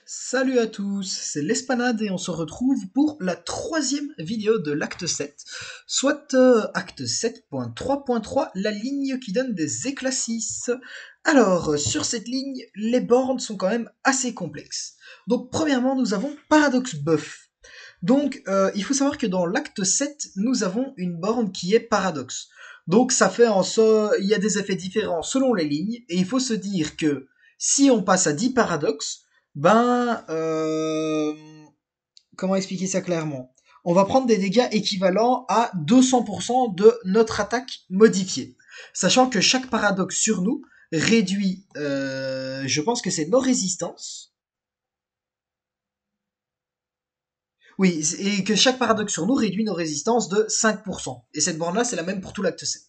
Salut à tous, c'est l'Espanade et on se retrouve pour la troisième vidéo de l'acte 7, soit acte 7.3.3, la ligne qui donne des éclats 6. Alors, sur cette ligne, les bornes sont quand même assez complexes. Donc, premièrement, nous avons paradoxe buff. Donc, il faut savoir que dans l'acte 7, nous avons une borne qui est paradoxe. Donc, ça fait en sorte, il y a des effets différents selon les lignes, et il faut se dire que si on passe à 10 paradoxes, ben, comment expliquer ça clairement? On va prendre des dégâts équivalents à 200% de notre attaque modifiée. Sachant que chaque paradoxe sur nous réduit, je pense que c'est nos résistances. Oui, et que chaque paradoxe sur nous réduit nos résistances de 5%. Et cette borne-là, c'est la même pour tout l'acte 7.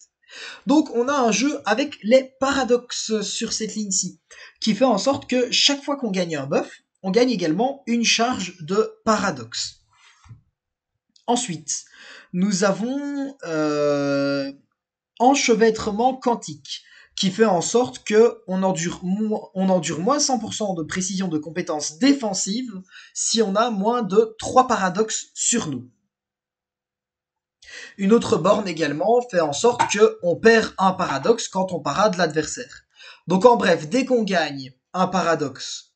Donc on a un jeu avec les paradoxes sur cette ligne-ci, qui fait en sorte que chaque fois qu'on gagne un buff, on gagne également une charge de paradoxe. Ensuite, nous avons enchevêtrement quantique, qui fait en sorte que on endure moins 100% de précision de compétences défensives si on a moins de 3 paradoxes sur nous. Une autre borne également fait en sorte qu'on perd un paradoxe quand on parade l'adversaire. Donc en bref, dès qu'on gagne un paradoxe,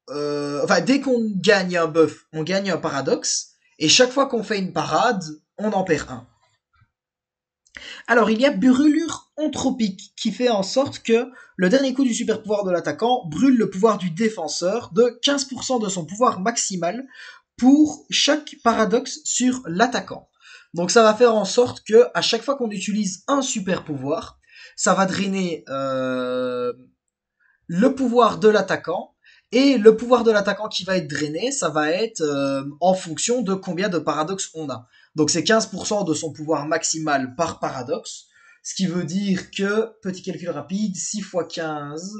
dès qu'on gagne un buff, on gagne un paradoxe, et chaque fois qu'on fait une parade, on en perd un. Alors il y a brûlure entropique qui fait en sorte que le dernier coup du super pouvoir de l'attaquant brûle le pouvoir du défenseur de 15% de son pouvoir maximal pour chaque paradoxe sur l'attaquant. Donc ça va faire en sorte que à chaque fois qu'on utilise un super pouvoir, ça va drainer le pouvoir de l'attaquant. Et le pouvoir de l'attaquant qui va être drainé, ça va être en fonction de combien de paradoxes on a. Donc c'est 15% de son pouvoir maximal par paradoxe. Ce qui veut dire que, petit calcul rapide, 6 fois 15,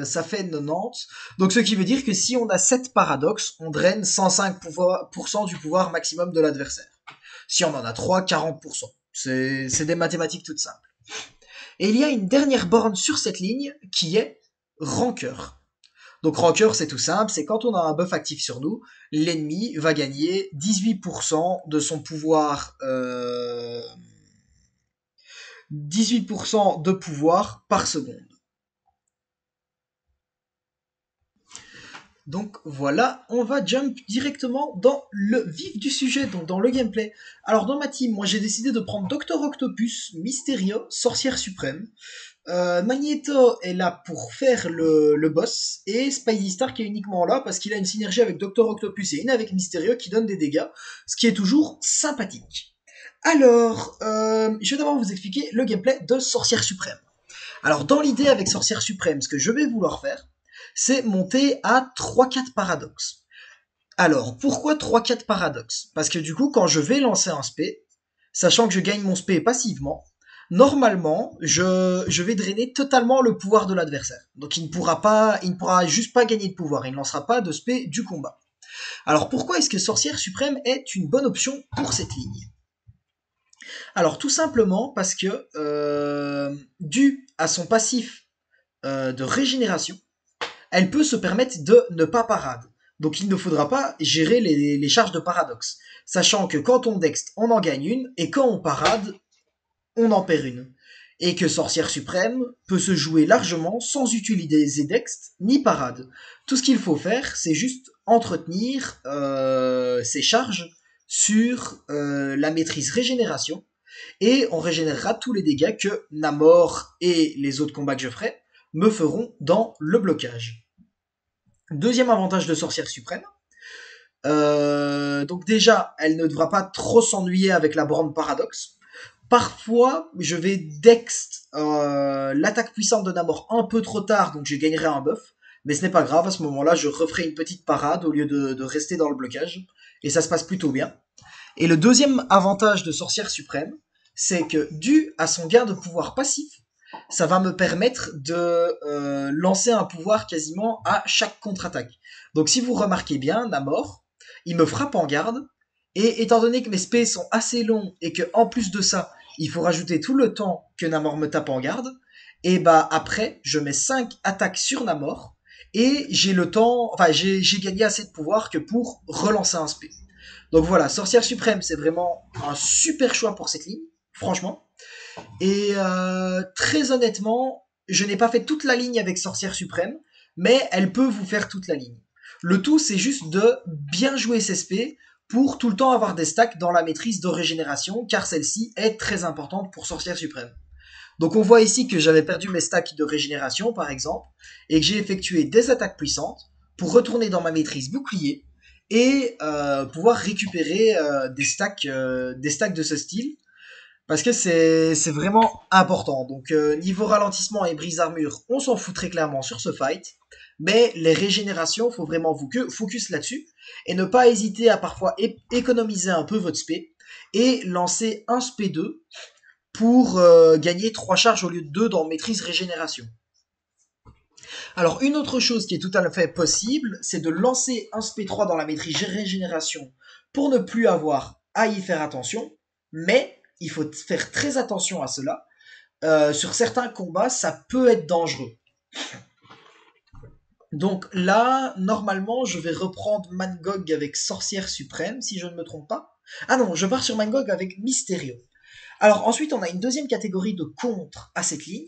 ça fait 90. Donc ce qui veut dire que si on a 7 paradoxes, on draine 105% du pouvoir maximum de l'adversaire. Si on en a 3, 40%. C'est des mathématiques toutes simples. Et il y a une dernière borne sur cette ligne qui est rancœur. Donc rancœur, c'est tout simple, c'est quand on a un buff actif sur nous, l'ennemi va gagner 18% de son pouvoir, 18% de pouvoir par seconde. Donc voilà, on va jump directement dans le vif du sujet, donc dans le gameplay. Alors dans ma team, moi j'ai décidé de prendre Docteur Octopus, Mysterio, Sorcière Suprême. Magneto est là pour faire le boss, et Spidey Stark est uniquement là parce qu'il a une synergie avec Docteur Octopus et une avec Mysterio qui donne des dégâts, ce qui est toujours sympathique. Alors, je vais d'abord vous expliquer le gameplay de Sorcière Suprême. Alors dans l'idée avec Sorcière Suprême, ce que je vais vouloir faire, c'est monter à 3-4 paradoxes. Alors, pourquoi 3-4 paradoxes? Parce que du coup, quand je vais lancer un spé, sachant que je gagne mon spé passivement, normalement, je vais drainer totalement le pouvoir de l'adversaire. Donc il ne pourra juste pas gagner de pouvoir, il ne lancera pas de spé du combat. Alors pourquoi est-ce que Sorcière Suprême est une bonne option pour cette ligne? Alors tout simplement parce que, dû à son passif de régénération, elle peut se permettre de ne pas parade. Donc il ne faudra pas gérer les charges de paradoxe. Sachant que quand on dexte, on en gagne une, et quand on parade, on en perd une. Et que Sorcière Suprême peut se jouer largement sans utiliser dexte ni parade. Tout ce qu'il faut faire, c'est juste entretenir ses charges sur la maîtrise régénération, et on régénérera tous les dégâts que Namor et les autres combats que je ferai me feront dans le blocage. Deuxième avantage de Sorcière Suprême, donc déjà, elle ne devra pas trop s'ennuyer avec la borne paradoxe. Parfois, je vais dext l'attaque puissante de Namor un peu trop tard, donc je gagnerai un buff. Mais ce n'est pas grave, à ce moment-là, je referai une petite parade au lieu de rester dans le blocage. Et ça se passe plutôt bien. Et le deuxième avantage de Sorcière Suprême, c'est que dû à son gain de pouvoir passif, ça va me permettre de lancer un pouvoir quasiment à chaque contre-attaque. Donc si vous remarquez bien, Namor, il me frappe en garde, et étant donné que mes spés sont assez longs et que en plus de ça, il faut rajouter tout le temps que Namor me tape en garde, et bah après, je mets 5 attaques sur Namor, et j'ai le temps, enfin j'ai gagné assez de pouvoir que pour relancer un spé. Donc voilà, Sorcière Suprême, c'est vraiment un super choix pour cette ligne, franchement. Et très honnêtement, je n'ai pas fait toute la ligne avec Sorcière Suprême, mais elle peut vous faire toute la ligne. Le tout, c'est juste de bien jouer ses spé pour tout le temps avoir des stacks dans la maîtrise de régénération, car celle-ci est très importante pour Sorcière Suprême. Donc on voit ici que j'avais perdu mes stacks de régénération, par exemple, et que j'ai effectué des attaques puissantes pour retourner dans ma maîtrise bouclier et pouvoir récupérer des stacks de ce style parce que c'est vraiment important. Donc niveau ralentissement et brise armure, on s'en fout très clairement sur ce fight. Mais les régénérations, faut vraiment vous focus là-dessus et ne pas hésiter à parfois économiser un peu votre spé et lancer un spé 2 pour gagner 3 charges au lieu de 2 dans maîtrise régénération. Alors une autre chose qui est tout à fait possible, c'est de lancer un spé 3 dans la maîtrise régénération pour ne plus avoir à y faire attention, mais il faut faire très attention à cela. Sur certains combats, ça peut être dangereux. Donc là, normalement, je vais reprendre Mangog avec Sorcière Suprême, si je ne me trompe pas. Ah non, je pars sur Mangog avec Mysterio. Alors ensuite, on a une deuxième catégorie de contre à cette ligne.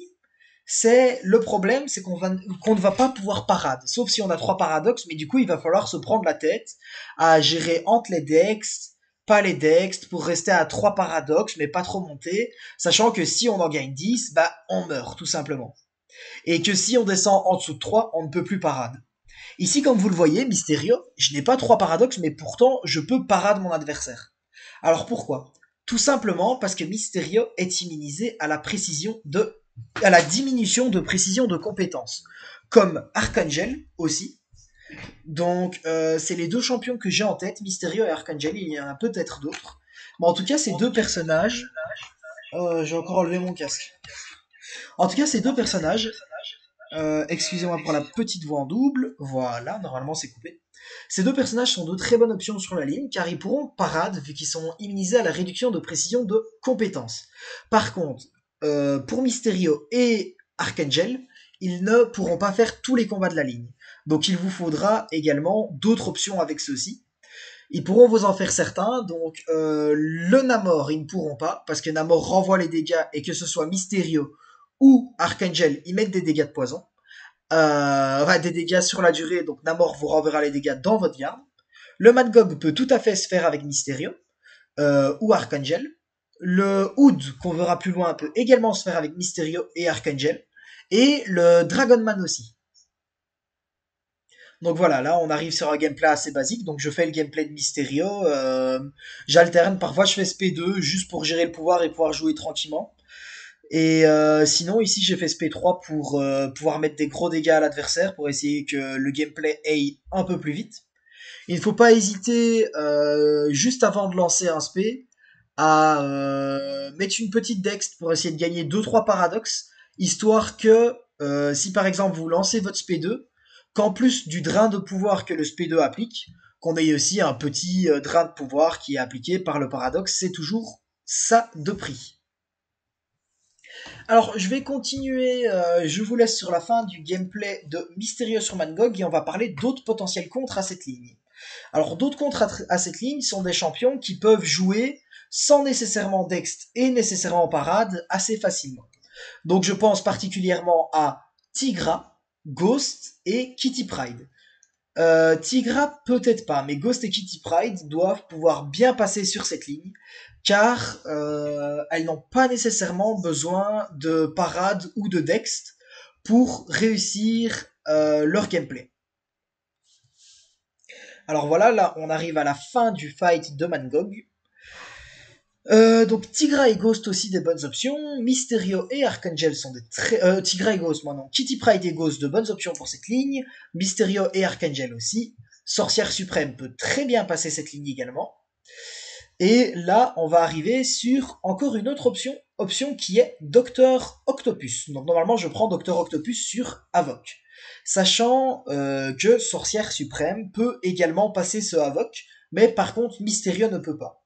C'est le problème, c'est qu'on ne va pas pouvoir parade, sauf si on a 3 paradoxes, mais du coup, il va falloir se prendre la tête à gérer entre les decks, pas les decks, pour rester à 3 paradoxes, mais pas trop monter, sachant que si on en gagne 10, bah, on meurt, tout simplement. Et que si on descend en dessous de 3, on ne peut plus parade. Ici, comme vous le voyez, Mysterio, je n'ai pas 3 paradoxes, mais pourtant, je peux parade mon adversaire. Alors pourquoi? Tout simplement parce que Mysterio est immunisé à la diminution de précision de compétences, comme Archangel aussi. Donc c'est les deux champions que j'ai en tête, Mysterio et Archangel. Il y en a peut-être d'autres, mais en tout cas ces deux personnages. J'ai encore enlevé mon casque. En tout cas ces deux personnages. Excusez-moi pour la petite voix en double. Voilà, normalement c'est coupé. Ces deux personnages sont de très bonnes options sur la ligne car ils pourront parade vu qu'ils sont immunisés à la réduction de précision de compétences. Par contre, pour Mysterio et Archangel, ils ne pourront pas faire tous les combats de la ligne. Donc il vous faudra également d'autres options avec ceux-ci. Ils pourront vous en faire certains, donc le Namor, ils ne pourront pas, parce que Namor renvoie les dégâts, et que ce soit Mysterio ou Archangel, ils mettent des dégâts de poison. Enfin, des dégâts sur la durée, donc Namor vous renverra les dégâts dans votre garde. Le Magog peut tout à fait se faire avec Mysterio ou Archangel. Le Hood, qu'on verra plus loin, peut également se faire avec Mysterio et Archangel. Et le Dragonman aussi. Donc voilà, là on arrive sur un gameplay assez basique. Donc je fais le gameplay de Mysterio. J'alterne, parfois je fais SP2 juste pour gérer le pouvoir et pouvoir jouer tranquillement. Et sinon ici j'ai fait SP3 pour pouvoir mettre des gros dégâts à l'adversaire pour essayer que le gameplay aille un peu plus vite. Il ne faut pas hésiter juste avant de lancer un SP à mettre une petite dex pour essayer de gagner deux trois paradoxes, histoire que si par exemple vous lancez votre SP2, qu'en plus du drain de pouvoir que le SP2 applique, qu'on ait aussi un petit drain de pouvoir qui est appliqué par le paradoxe, c'est toujours ça de prix. Alors, je vais continuer, je vous laisse sur la fin du gameplay de Mysterio sur Mangog et on va parler d'autres potentiels contres à cette ligne. Alors, d'autres contres à cette ligne sont des champions qui peuvent jouer sans nécessairement Dext et nécessairement Parade assez facilement. Donc, je pense particulièrement à Tigra, Ghost et Kitty Pryde. Tigra, peut-être pas, mais Ghost et Kitty Pryde doivent pouvoir bien passer sur cette ligne, car elles n'ont pas nécessairement besoin de parade ou de dext pour réussir leur gameplay. Alors voilà, là on arrive à la fin du fight de Mangog. Donc Tigra et Ghost aussi des bonnes options. Mysterio et Archangel sont des très... Tigra et Ghost, moi non. Kitty Pryde et Ghost de bonnes options pour cette ligne. Mysterio et Archangel aussi. Sorcière Suprême peut très bien passer cette ligne également. Et là, on va arriver sur encore une autre option qui est Docteur Octopus. Donc normalement, je prends Docteur Octopus sur Havok. Sachant que Sorcière Suprême peut également passer ce Havok, mais par contre, Mysterio ne peut pas.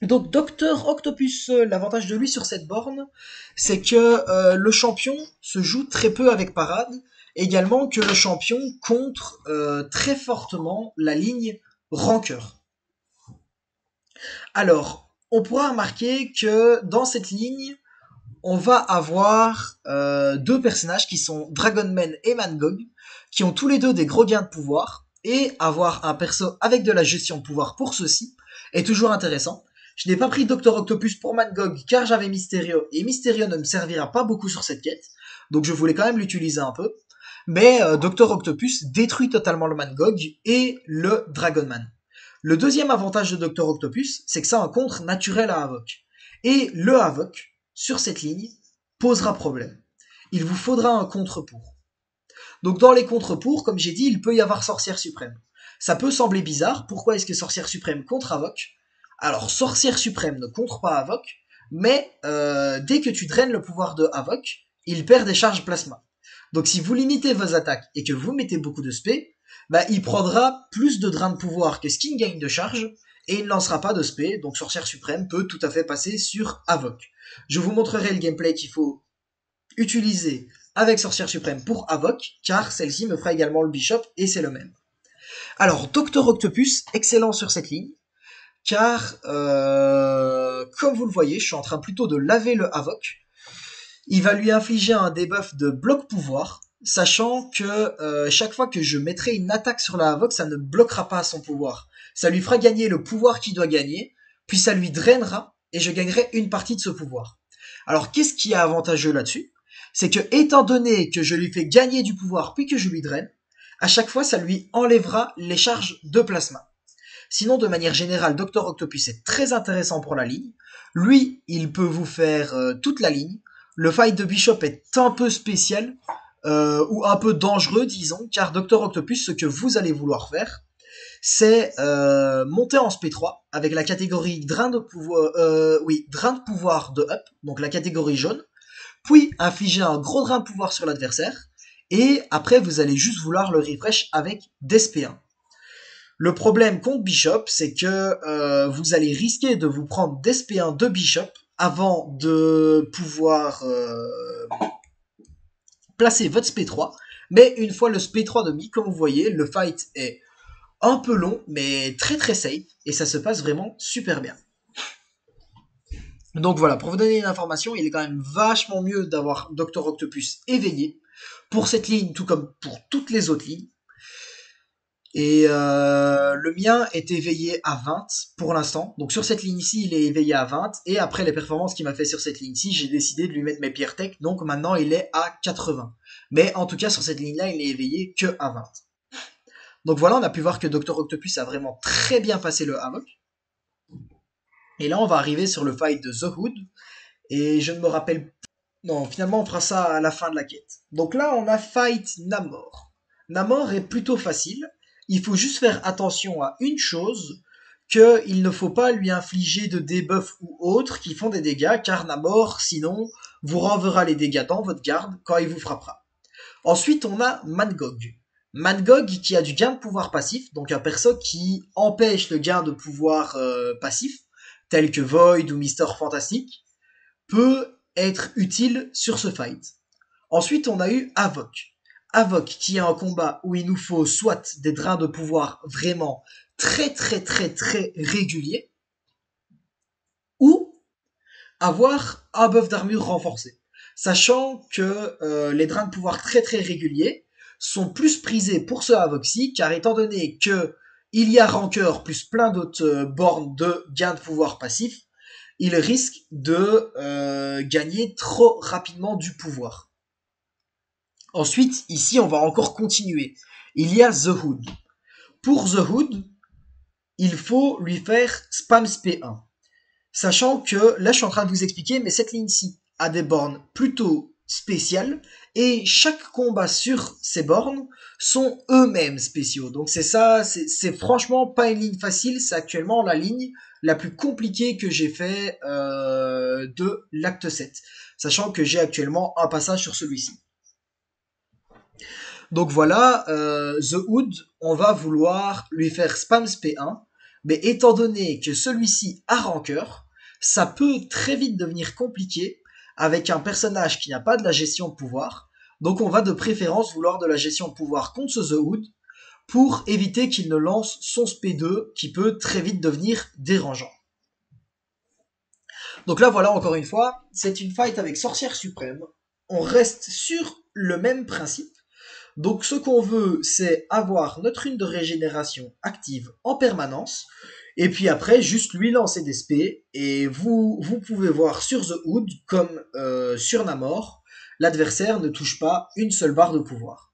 Donc Docteur Octopus, l'avantage de lui sur cette borne, c'est que le champion se joue très peu avec parade également que le champion contre très fortement la ligne rancœur. Alors, on pourra remarquer que dans cette ligne, on va avoir deux personnages qui sont Dragonman et Mangog, qui ont tous les deux des gros gains de pouvoir, et avoir un perso avec de la gestion de pouvoir pour ceux-ci est toujours intéressant. Je n'ai pas pris Dr Octopus pour Mangog car j'avais Mysterio, et Mysterio ne me servira pas beaucoup sur cette quête, donc je voulais quand même l'utiliser un peu. Mais Dr Octopus détruit totalement le Mangog et le Dragonman. Le deuxième avantage de Dr Octopus, c'est que ça a un contre naturel à Havok. Et le Havok, sur cette ligne, posera problème. Il vous faudra un contre pour. Donc dans les contre pour, comme j'ai dit, il peut y avoir Sorcière Suprême. Ça peut sembler bizarre, pourquoi est-ce que Sorcière Suprême contre Havok? Alors Sorcière Suprême ne contre pas Havok, mais dès que tu draines le pouvoir de Havok, il perd des charges plasma. Donc si vous limitez vos attaques et que vous mettez beaucoup de spé, bah, il prendra plus de drain de pouvoir que ce qu'il gagne de charge, et il ne lancera pas de spé, donc Sorcière Suprême peut tout à fait passer sur Havok. Je vous montrerai le gameplay qu'il faut utiliser avec Sorcière Suprême pour Havok, car celle-ci me fera également le Bishop, et c'est le même. Alors, Dr Octopus, excellent sur cette ligne, car, comme vous le voyez, je suis en train plutôt de laver le Havok. Il va lui infliger un debuff de bloc pouvoir, sachant que chaque fois que je mettrai une attaque sur la Havok, ça ne bloquera pas son pouvoir. Ça lui fera gagner le pouvoir qu'il doit gagner, puis ça lui drainera, et je gagnerai une partie de ce pouvoir. Alors qu'est-ce qui est avantageux là-dessus? C'est que étant donné que je lui fais gagner du pouvoir puis que je lui draine, à chaque fois ça lui enlèvera les charges de plasma. Sinon, de manière générale, Dr Octopus est très intéressant pour la ligne. Lui, il peut vous faire toute la ligne. Le fight de Bishop est un peu spécial, ou un peu dangereux, disons, car Dr Octopus, ce que vous allez vouloir faire, c'est monter en SP3 avec la catégorie drain de pouvoir de up, donc la catégorie jaune, puis infliger un gros drain de pouvoir sur l'adversaire, et après vous allez juste vouloir le refresh avec d'SP1. Le problème contre Bishop, c'est que vous allez risquer de vous prendre d'SP1 de Bishop avant de pouvoir placer votre SP3. Mais une fois le SP3 de mi, comme vous voyez, le fight est un peu long, mais très très safe, et ça se passe vraiment super bien. Donc voilà, pour vous donner une information, il est quand même vachement mieux d'avoir Dr Octopus éveillé, pour cette ligne, tout comme pour toutes les autres lignes. Et le mien est éveillé à 20 pour l'instant. Donc sur cette ligne-ci, il est éveillé à 20. Et après les performances qu'il m'a fait sur cette ligne-ci, j'ai décidé de lui mettre mes pierres tech. Donc maintenant, il est à 80. Mais en tout cas, sur cette ligne-là, il est éveillé que à 20. Donc voilà, on a pu voir que Dr Octopus a vraiment très bien passé le Havok. Et là, on va arriver sur le fight de The Hood. Et je ne me rappelle... Non, finalement, on fera ça à la fin de la quête. Donc là, on a fight Namor. Namor est plutôt facile. Il faut juste faire attention à une chose, qu'il ne faut pas lui infliger de debuffs ou autres qui font des dégâts, car Namor, sinon, vous renverra les dégâts dans votre garde quand il vous frappera. Ensuite, on a Mangog. Mangog qui a du gain de pouvoir passif, donc un perso qui empêche le gain de pouvoir passif, tel que Void ou Mister Fantastic, peut être utile sur ce fight. Ensuite, on a eu Havok. Havok qui est un combat où il nous faut soit des drains de pouvoir vraiment très très très très réguliers, ou avoir un buff d'armure renforcé. Sachant que les drains de pouvoir très très réguliers sont plus prisés pour ce Havok-ci, car étant donné que il y a rancœur plus plein d'autres bornes de gain de pouvoir passif, il risque de gagner trop rapidement du pouvoir. Ensuite, ici, on va encore continuer. Il y a The Hood. Pour The Hood, il faut lui faire spam SP1. Sachant que, là je suis en train de vous expliquer, mais cette ligne-ci a des bornes plutôt spéciales, et chaque combat sur ces bornes sont eux-mêmes spéciaux. Donc c'est ça, c'est franchement pas une ligne facile, c'est actuellement la ligne la plus compliquée que j'ai fait de l'acte 7. Sachant que j'ai actuellement un passage sur celui-ci. Donc voilà, The Hood, on va vouloir lui faire spam SP1, mais étant donné que celui-ci a rancœur, ça peut très vite devenir compliqué avec un personnage qui n'a pas de la gestion de pouvoir. Donc on va de préférence vouloir de la gestion de pouvoir contre ce The Hood pour éviter qu'il ne lance son SP2 qui peut très vite devenir dérangeant. Donc là voilà encore une fois, c'est une fight avec Sorcière Suprême. On reste sur le même principe. Donc ce qu'on veut, c'est avoir notre rune de régénération active en permanence. Et puis après, juste lui lancer des spés. Et vous pouvez voir sur The Hood, comme sur Namor, l'adversaire ne touche pas une seule barre de pouvoir.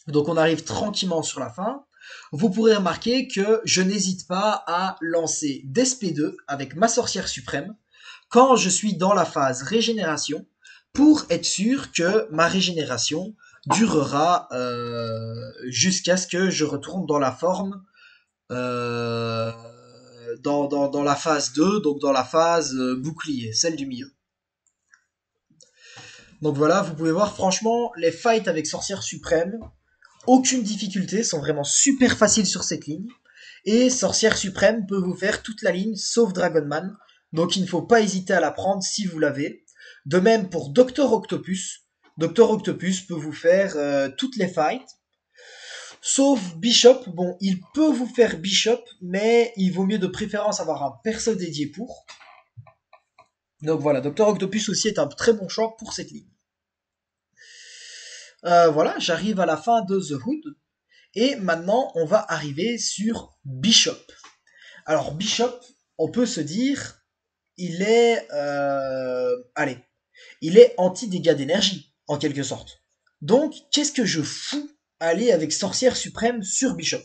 Donc on arrive tranquillement sur la fin. Vous pourrez remarquer que je n'hésite pas à lancer des SP2 avec ma sorcière suprême quand je suis dans la phase régénération pour être sûr que ma régénération durera jusqu'à ce que je retourne dans la forme dans la phase 2, donc dans la phase bouclier, celle du milieu. Donc voilà, vous pouvez voir franchement les fights avec sorcière suprême, aucune difficulté, sont vraiment super faciles sur cette ligne. Et Sorcière Suprême peut vous faire toute la ligne sauf Dragonman, donc il ne faut pas hésiter à la prendre si vous l'avez. De même pour Docteur Octopus, Docteur Octopus peut vous faire toutes les fights. Sauf Bishop, bon il peut vous faire Bishop, mais il vaut mieux de préférence avoir un perso dédié pour. Donc voilà, Docteur Octopus aussi est un très bon choix pour cette ligne. Voilà, j'arrive à la fin de The Hood. Et maintenant, on va arriver sur Bishop. Alors, Bishop, on peut se dire, il est... allez, il est anti-dégâts d'énergie, en quelque sorte. Donc, qu'est-ce que je fous aller avec Sorcière Suprême sur Bishop?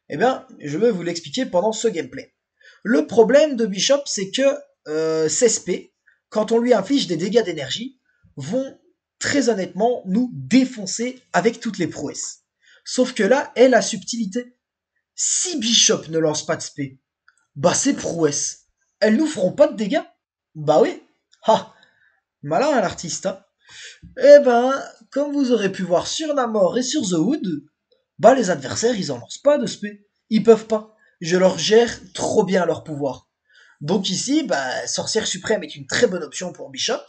Eh bien, je vais vous l'expliquer pendant ce gameplay. Le problème de Bishop, c'est que ses SP, quand on lui inflige des dégâts d'énergie, vont très honnêtement nous défoncer avec toutes les prouesses. Sauf que là est la subtilité. Si Bishop ne lance pas de spé, bah c'est prouesse. Elles nous feront pas de dégâts. Bah oui. Ha. Malin l'artiste. Hein. Eh ben, comme vous aurez pu voir sur Namor et sur The Hood, bah les adversaires ils en lancent pas de spé. Ils peuvent pas. Je leur gère trop bien leur pouvoir. Donc ici, bah, Sorcière Suprême est une très bonne option pour Bishop.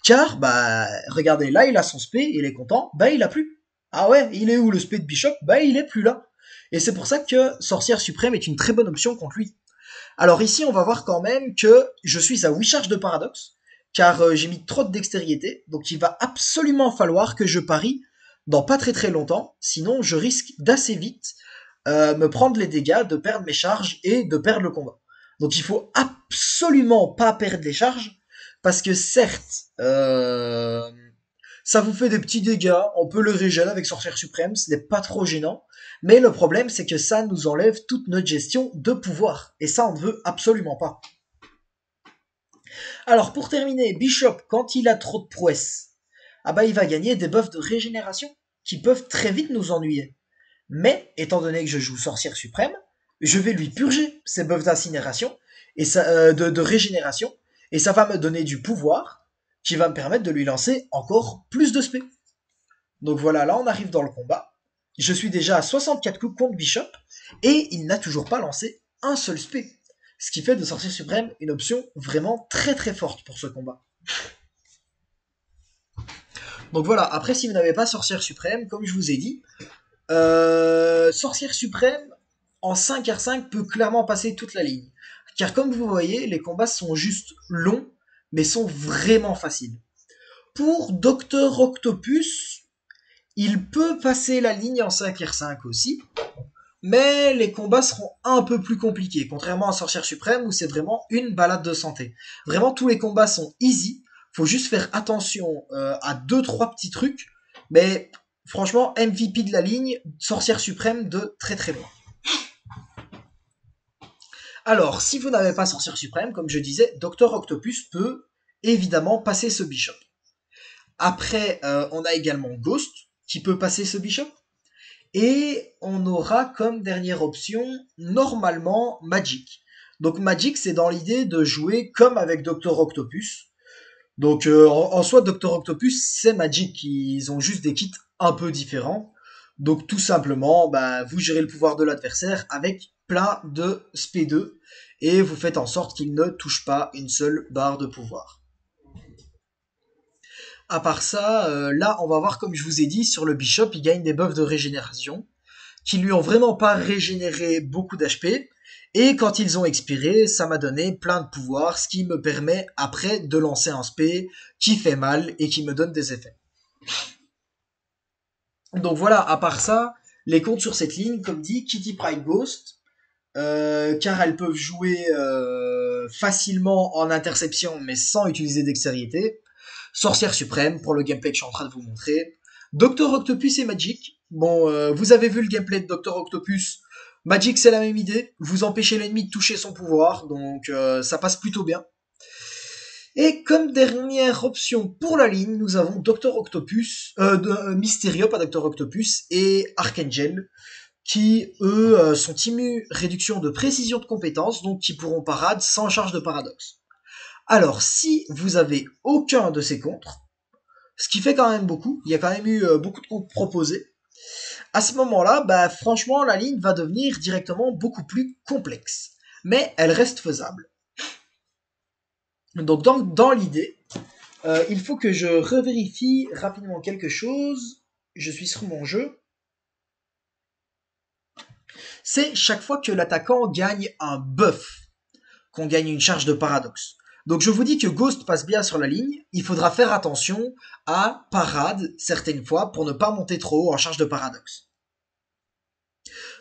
Car, bah, regardez, là il a son spé, il est content, bah il a plus. Ah ouais, il est où le spé de Bishop? Bah il est plus là. Et c'est pour ça que Sorcière Suprême est une très bonne option contre lui. Alors ici, on va voir quand même que je suis à 8 charges de paradoxe, car j'ai mis trop de dextérité, donc il va absolument falloir que je parie dans pas très très longtemps, sinon je risque d'assez vite me prendre les dégâts, de perdre mes charges et de perdre le combat. Donc il faut absolument pas perdre les charges, parce que certes, ça vous fait des petits dégâts, on peut le régénérer avec Sorcière Suprême, ce n'est pas trop gênant, mais le problème c'est que ça nous enlève toute notre gestion de pouvoir, et ça on ne veut absolument pas. Alors pour terminer, Bishop, quand il a trop de prouesses, ah bah il va gagner des buffs de régénération, qui peuvent très vite nous ennuyer. Mais, étant donné que je joue Sorcière Suprême, je vais lui purger ses buffs d'incinération et de régénération, et ça va me donner du pouvoir qui va me permettre de lui lancer encore plus de spé. Donc voilà, là on arrive dans le combat. Je suis déjà à 64 coups contre Bishop, et il n'a toujours pas lancé un seul spé. Ce qui fait de Sorcière Suprême une option vraiment très très forte pour ce combat. Donc voilà, après si vous n'avez pas Sorcière Suprême, comme je vous ai dit, Sorcière Suprême en 5R5 peut clairement passer toute la ligne. Car comme vous voyez, les combats sont juste longs, mais sont vraiment faciles. Pour Docteur Octopus, il peut passer la ligne en 5R5 aussi, mais les combats seront un peu plus compliqués, contrairement à Sorcière Suprême où c'est vraiment une balade de santé. Vraiment, tous les combats sont easy, faut juste faire attention à 2-3 petits trucs, mais franchement, MVP de la ligne, Sorcière Suprême de très très loin. Alors, si vous n'avez pas Sorcière Suprême, comme je disais, Docteur Octopus peut évidemment passer ce Bishop. Après, on a également Ghost, qui peut passer ce Bishop. Et on aura comme dernière option, normalement, Magic. Donc Magic, c'est dans l'idée de jouer comme avec Docteur Octopus. Donc en soi, Docteur Octopus, c'est Magic. Ils ont juste des kits un peu différents. Donc tout simplement, bah, vous gérez le pouvoir de l'adversaire avec plein de SP2 et vous faites en sorte qu'il ne touche pas une seule barre de pouvoir. à part ça, là, on va voir, comme je vous ai dit, sur le Bishop, il gagne des buffs de régénération, qui lui ont vraiment pas régénéré beaucoup d'HP. Et quand ils ont expiré, ça m'a donné plein de pouvoirs, ce qui me permet après de lancer un spé qui fait mal et qui me donne des effets. Donc voilà, à part ça, les comptes sur cette ligne, comme dit, Kitty Pryde Ghost, car elles peuvent jouer facilement en interception, mais sans utiliser dextérité. Sorcière suprême, pour le gameplay que je suis en train de vous montrer. Docteur Octopus et Magic. Bon, vous avez vu le gameplay de Docteur Octopus. Magic, c'est la même idée. Vous empêchez l'ennemi de toucher son pouvoir, donc ça passe plutôt bien. Et comme dernière option pour la ligne, nous avons Docteur Octopus, Mysterio, pas Docteur Octopus, et Archangel, qui, eux, sont immus réduction de précision de compétences, donc qui pourront parade sans charge de paradoxe. Alors, si vous avez aucun de ces contres, ce qui fait quand même beaucoup, il y a quand même eu beaucoup de contres proposés, à ce moment-là, bah, franchement, la ligne va devenir directement beaucoup plus complexe. Mais elle reste faisable. Donc, dans l'idée, il faut que je revérifie rapidement quelque chose. Je suis sur mon jeu. C'est chaque fois que l'attaquant gagne un buff, qu'on gagne une charge de paradoxe. Donc je vous dis que Ghost passe bien sur la ligne, il faudra faire attention à parade certaines fois pour ne pas monter trop haut en charge de paradoxe.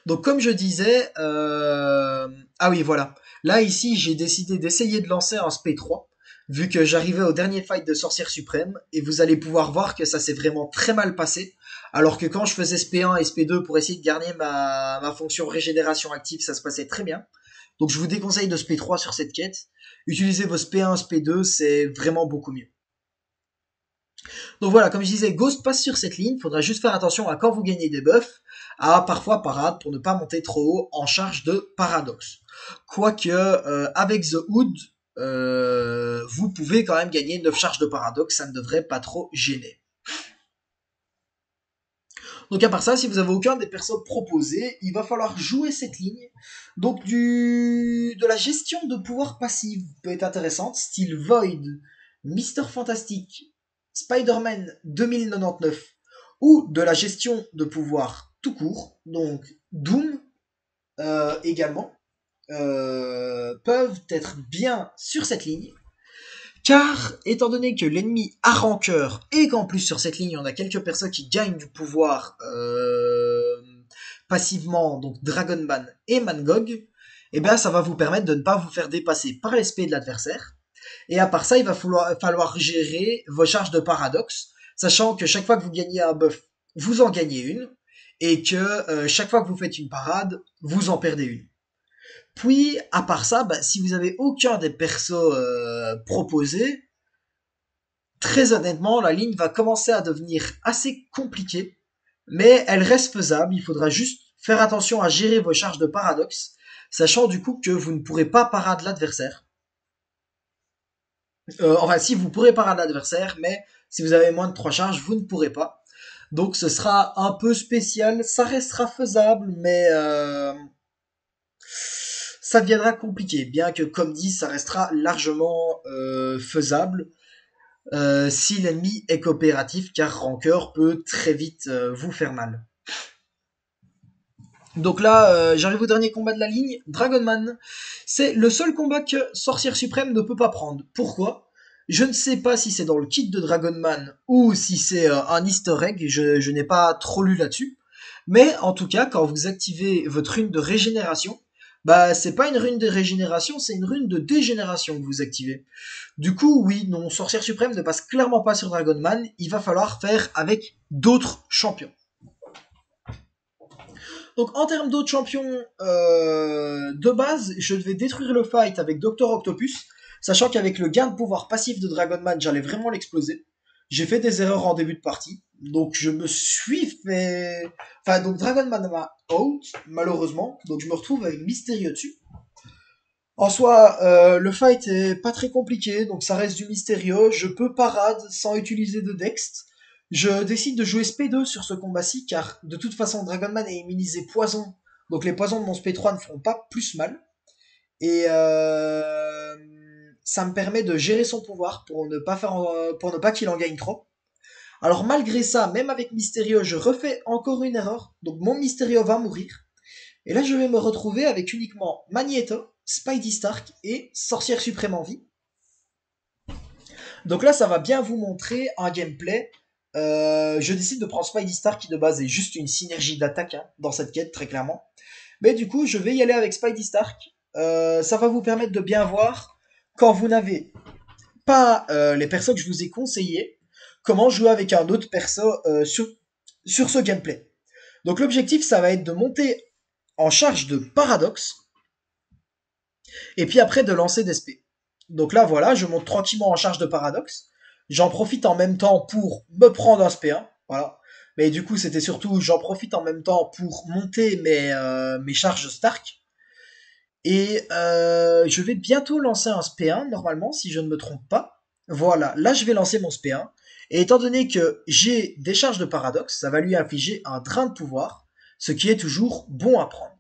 Donc comme je disais, ah oui voilà, là ici j'ai décidé d'essayer de lancer un SP3, vu que j'arrivais au dernier fight de Sorcière Suprême, et vous allez pouvoir voir que ça s'est vraiment très mal passé, alors que quand je faisais SP1 et SP2 pour essayer de garder ma fonction régénération active, ça se passait très bien. Donc je vous déconseille de SP3 sur cette quête. Utilisez vos SP1, SP2, c'est vraiment beaucoup mieux. Donc voilà, comme je disais, Ghost passe sur cette ligne, faudra juste faire attention à quand vous gagnez des buffs, à parfois parade pour ne pas monter trop haut en charge de paradoxe. Quoique, avec The Hood, vous pouvez quand même gagner 9 charges de paradoxe, ça ne devrait pas trop gêner. Donc à part ça, si vous avez aucun des persos proposés, il va falloir jouer cette ligne. Donc de la gestion de pouvoir passif peut être intéressante, style Void, Mister Fantastic, Spider-Man 2099, ou de la gestion de pouvoir tout court, donc Doom également, peuvent être bien sur cette ligne. Car, étant donné que l'ennemi a rancœur et qu'en plus sur cette ligne on a quelques personnes qui gagnent du pouvoir passivement, donc Dragonman et Mangog, et bien ça va vous permettre de ne pas vous faire dépasser par l'esprit de l'adversaire. Et à part ça, il va falloir gérer vos charges de paradoxe, sachant que chaque fois que vous gagnez un buff, vous en gagnez une, et que chaque fois que vous faites une parade, vous en perdez une. Puis, à part ça, bah, si vous avez aucun des persos proposés, très honnêtement, la ligne va commencer à devenir assez compliquée, mais elle reste faisable. Il faudra juste faire attention à gérer vos charges de paradoxe, sachant du coup que vous ne pourrez pas parade l'adversaire. Enfin, si vous pourrez parade l'adversaire, mais si vous avez moins de 3 charges, vous ne pourrez pas. Donc ce sera un peu spécial, ça restera faisable, mais ça deviendra compliqué, bien que, comme dit, ça restera largement faisable si l'ennemi est coopératif, car Rancœur peut très vite vous faire mal. Donc là, j'arrive au dernier combat de la ligne, Dragonman. C'est le seul combat que Sorcière Suprême ne peut pas prendre. Pourquoi ? Je ne sais pas si c'est dans le kit de Dragonman ou si c'est un easter egg, je n'ai pas trop lu là-dessus. Mais en tout cas, quand vous activez votre rune de régénération, bah c'est pas une rune de régénération, c'est une rune de dégénération que vous activez. Du coup, oui, non, Sorcière Suprême ne passe clairement pas sur Dragonman, il va falloir faire avec d'autres champions. Donc en termes d'autres champions de base, je devais détruire le fight avec Docteur Octopus, sachant qu'avec le gain de pouvoir passif de Dragonman, j'allais vraiment l'exploser. J'ai fait des erreurs en début de partie, donc je me suis fait... Enfin, donc Dragonman m'a out, malheureusement, donc je me retrouve avec Mysterio dessus. En soi, le fight est pas très compliqué, donc ça reste du Mysterio, je peux parade sans utiliser de Dext. Je décide de jouer SP2 sur ce combat-ci, car de toute façon Dragonman est immunisé poison, donc les poisons de mon SP3 ne feront pas plus mal. Et ça me permet de gérer son pouvoir pour ne pas qu'il en gagne trop. Alors malgré ça, même avec Mysterio, je refais encore une erreur. Donc mon Mysterio va mourir. Et là, je vais me retrouver avec uniquement Magneto, Spidey Stark et Sorcière Suprême en vie. Donc là, ça va bien vous montrer un gameplay. Je décide de prendre Spidey Stark qui de base est juste une synergie d'attaque hein, dans cette quête, très clairement. Mais du coup, je vais y aller avec Spidey Stark. Ça va vous permettre de bien voir quand vous n'avez pas les persos que je vous ai conseillés, comment jouer avec un autre perso sur ce gameplay. Donc l'objectif, ça va être de monter en charge de Paradox, et puis après de lancer des spé. Donc là, voilà, je monte tranquillement en charge de Paradox. J'en profite en même temps pour me prendre un SP1, voilà. Mais du coup, c'était surtout, j'en profite en même temps pour monter mes charges Stark. Et je vais bientôt lancer un SP1, normalement, si je ne me trompe pas. Voilà, là je vais lancer mon SP1. Et étant donné que j'ai des charges de Paradoxe, ça va lui infliger un drain de pouvoir, ce qui est toujours bon à prendre.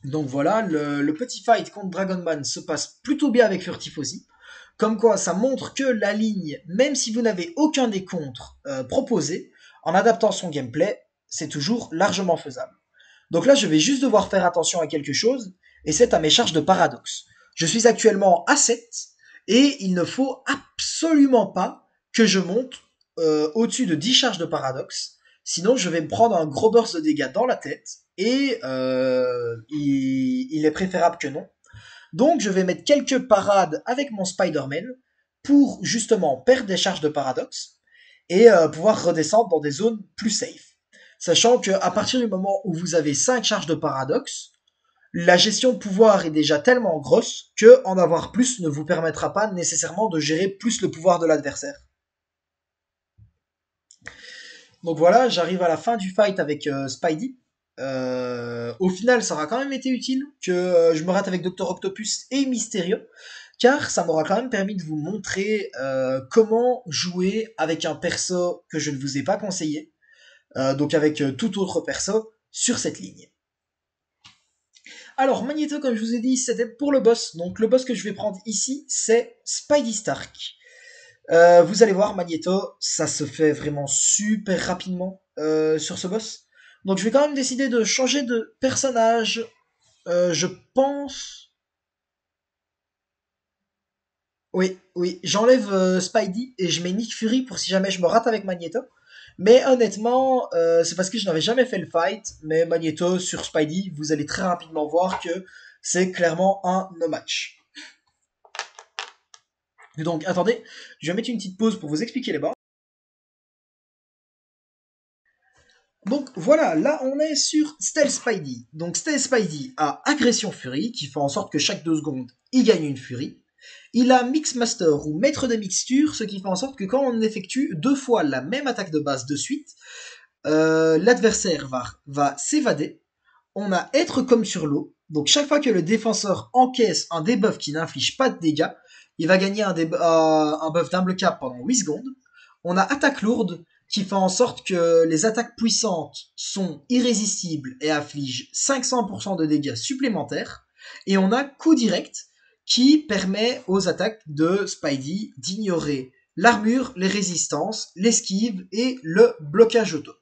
Donc voilà, le petit fight contre Dragonman se passe plutôt bien avec Furtif aussi. Comme quoi, ça montre que la ligne, même si vous n'avez aucun des contres proposés, en adaptant son gameplay, c'est toujours largement faisable. Donc là, je vais juste devoir faire attention à quelque chose, et c'est à mes charges de paradoxe. Je suis actuellement à 7, et il ne faut absolument pas que je monte au-dessus de 10 charges de paradoxe, sinon je vais me prendre un gros burst de dégâts dans la tête, et il est préférable que non. Donc je vais mettre quelques parades avec mon Spider-Man pour justement perdre des charges de paradoxe et pouvoir redescendre dans des zones plus safe. Sachant qu'à partir du moment où vous avez 5 charges de paradoxe, la gestion de pouvoir est déjà tellement grosse que en avoir plus ne vous permettra pas nécessairement de gérer plus le pouvoir de l'adversaire. Donc voilà, j'arrive à la fin du fight avec Spidey. Au final, ça aura quand même été utile que je me rate avec Dr. Octopus et Mysterio, car ça m'aura quand même permis de vous montrer comment jouer avec un perso que je ne vous ai pas conseillé, donc avec tout autre perso sur cette ligne. Alors, Magneto, comme je vous ai dit, c'était pour le boss. Donc le boss que je vais prendre ici, c'est Spidey Stark. Vous allez voir, Magneto, ça se fait vraiment super rapidement sur ce boss. Donc je vais quand même décider de changer de personnage. Je pense... Oui, oui, j'enlève Spidey et je mets Nick Fury pour si jamais je me rate avec Magneto. Mais honnêtement, c'est parce que je n'avais jamais fait le fight. Mais Magneto sur Spidey, vous allez très rapidement voir que c'est clairement un no match. Donc attendez, je vais mettre une petite pause pour vous expliquer les bords. Donc voilà, là on est sur Stealth Spidey. Donc Stealth Spidey a Agression Fury, qui fait en sorte que chaque 2 secondes, il gagne une Fury. Il a Mix Master ou Maître des mixtures, ce qui fait en sorte que quand on effectue 2 fois la même attaque de base de suite, l'adversaire va s'évader. On a Être comme sur l'eau. Donc chaque fois que le défenseur encaisse un debuff qui n'inflige pas de dégâts, il va gagner un buff d'imbloquable pendant 8 secondes. On a Attaque lourde, qui fait en sorte que les attaques puissantes sont irrésistibles et affligent 500% de dégâts supplémentaires. Et on a Coup direct, qui permet aux attaques de Spidey d'ignorer l'armure, les résistances, l'esquive et le blocage auto.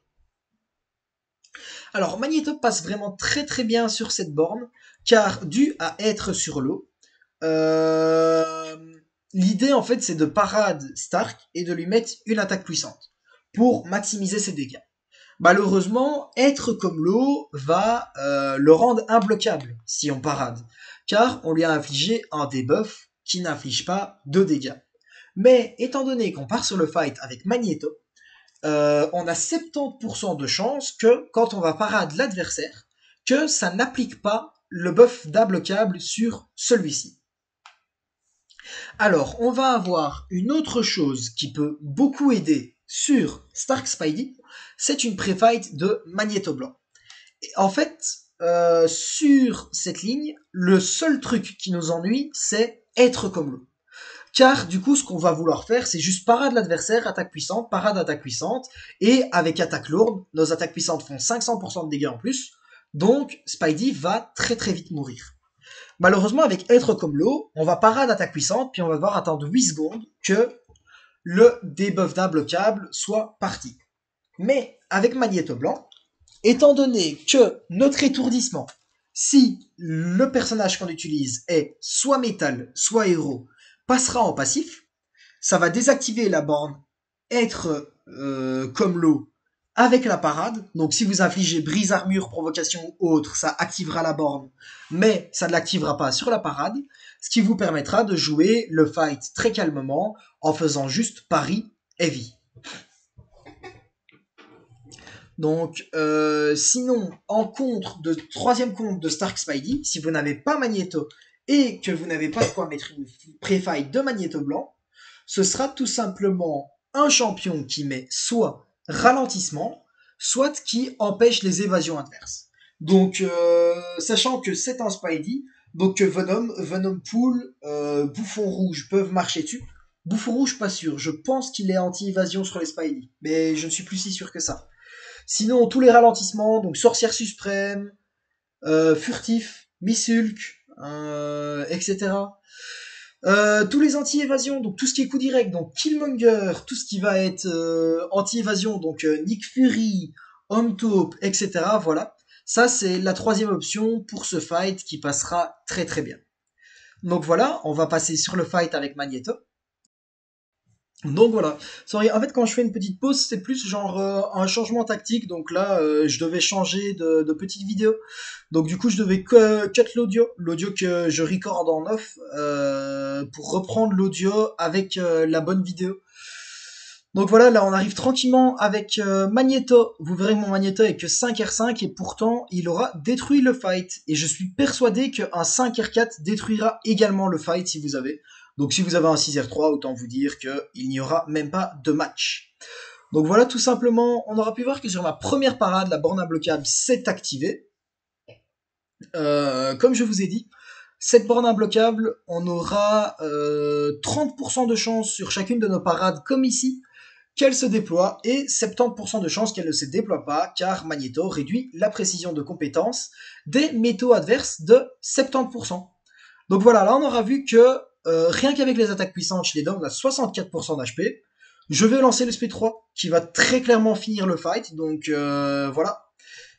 Alors Magneto passe vraiment très très bien sur cette borne, car dû à être sur l'eau, l'idée en fait c'est de parade Stark et de lui mettre une attaque puissante pour maximiser ses dégâts. Malheureusement, être comme l'eau va le rendre imbloquable si on parade, car on lui a infligé un debuff qui n'inflige pas de dégâts. Mais étant donné qu'on part sur le fight avec Magneto, on a 70% de chance que quand on va parade l'adversaire, que ça n'applique pas le buff d'imbloquable sur celui-ci. Alors, on va avoir une autre chose qui peut beaucoup aider sur Stark Spidey, c'est une pré-fight de Magneto Blanc. Et en fait, sur cette ligne, le seul truc qui nous ennuie, c'est être comme l'eau. Car du coup, ce qu'on va vouloir faire, c'est juste parade l'adversaire, attaque puissante, parade attaque puissante, et avec attaque lourde, nos attaques puissantes font 500% de dégâts en plus, donc Spidey va très très vite mourir. Malheureusement, avec être comme l'eau, on va parade attaque puissante, puis on va devoir attendre 8 secondes que le debuff d'imbloquable soit parti. Mais avec Magnéto Blanc, étant donné que notre étourdissement, si le personnage qu'on utilise est soit métal, soit héros, passera en passif, ça va désactiver la borne être comme l'eau avec la parade. Donc si vous infligez brise armure, provocation ou autre, ça activera la borne, mais ça ne l'activera pas sur la parade, ce qui vous permettra de jouer le fight très calmement en faisant juste pari heavy. Donc, sinon, en contre de troisième compte de Stark Spidey, si vous n'avez pas Magneto et que vous n'avez pas de quoi mettre une pré-fight de Magneto blanc, ce sera tout simplement un champion qui met soit ralentissement, soit qui empêche les évasions adverses. Donc, sachant que c'est un Spidey, donc Venom Pool, Bouffon Rouge peuvent marcher dessus. Bouffon Rouge, pas sûr. Je pense qu'il est anti-évasion sur les Spidey, mais je ne suis plus si sûr que ça. Sinon, tous les ralentissements, donc Sorcière Suprême, Furtif, Miss Hulk, etc. Tous les anti-évasions, donc tout ce qui est coup direct, donc Killmonger, tout ce qui va être anti-évasion, donc Nick Fury, Homtaupe, etc. Voilà. Ça, c'est la troisième option pour ce fight qui passera très très bien. Donc voilà, on va passer sur le fight avec Magneto. Donc voilà. Sorry, en fait, quand je fais une petite pause, c'est plus genre un changement tactique. Donc là, je devais changer de petite vidéo. Donc du coup, je devais cut l'audio que je recorde en off, pour reprendre l'audio avec la bonne vidéo. Donc voilà, là on arrive tranquillement avec Magneto. Vous verrez que mon Magneto est que 5R5 et pourtant il aura détruit le fight. Et je suis persuadé qu'un 5R4 détruira également le fight si vous avez. Donc si vous avez un 6R3, autant vous dire qu'il n'y aura même pas de match. Donc voilà, tout simplement, on aura pu voir que sur ma première parade, la borne imbloquable s'est activée. Comme je vous ai dit, cette borne imbloquable, on aura 30% de chance sur chacune de nos parades, comme ici, qu'elle se déploie, et 70% de chance qu'elle ne se déploie pas, car Magneto réduit la précision de compétence des métaux adverses de 70%. Donc voilà, là on aura vu que rien qu'avec les attaques puissantes, je les donne à 64% d'HP. Je vais lancer le SP3, qui va très clairement finir le fight, donc voilà.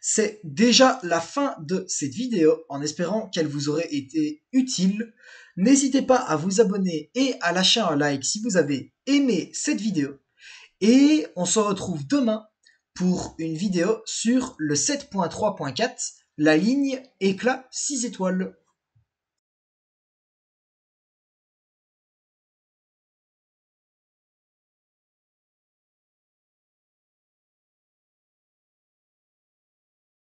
C'est déjà la fin de cette vidéo, en espérant qu'elle vous aurait été utile. N'hésitez pas à vous abonner et à lâcher un like si vous avez aimé cette vidéo. Et on se retrouve demain pour une vidéo sur le 7.3.4, la ligne éclat 6 étoiles.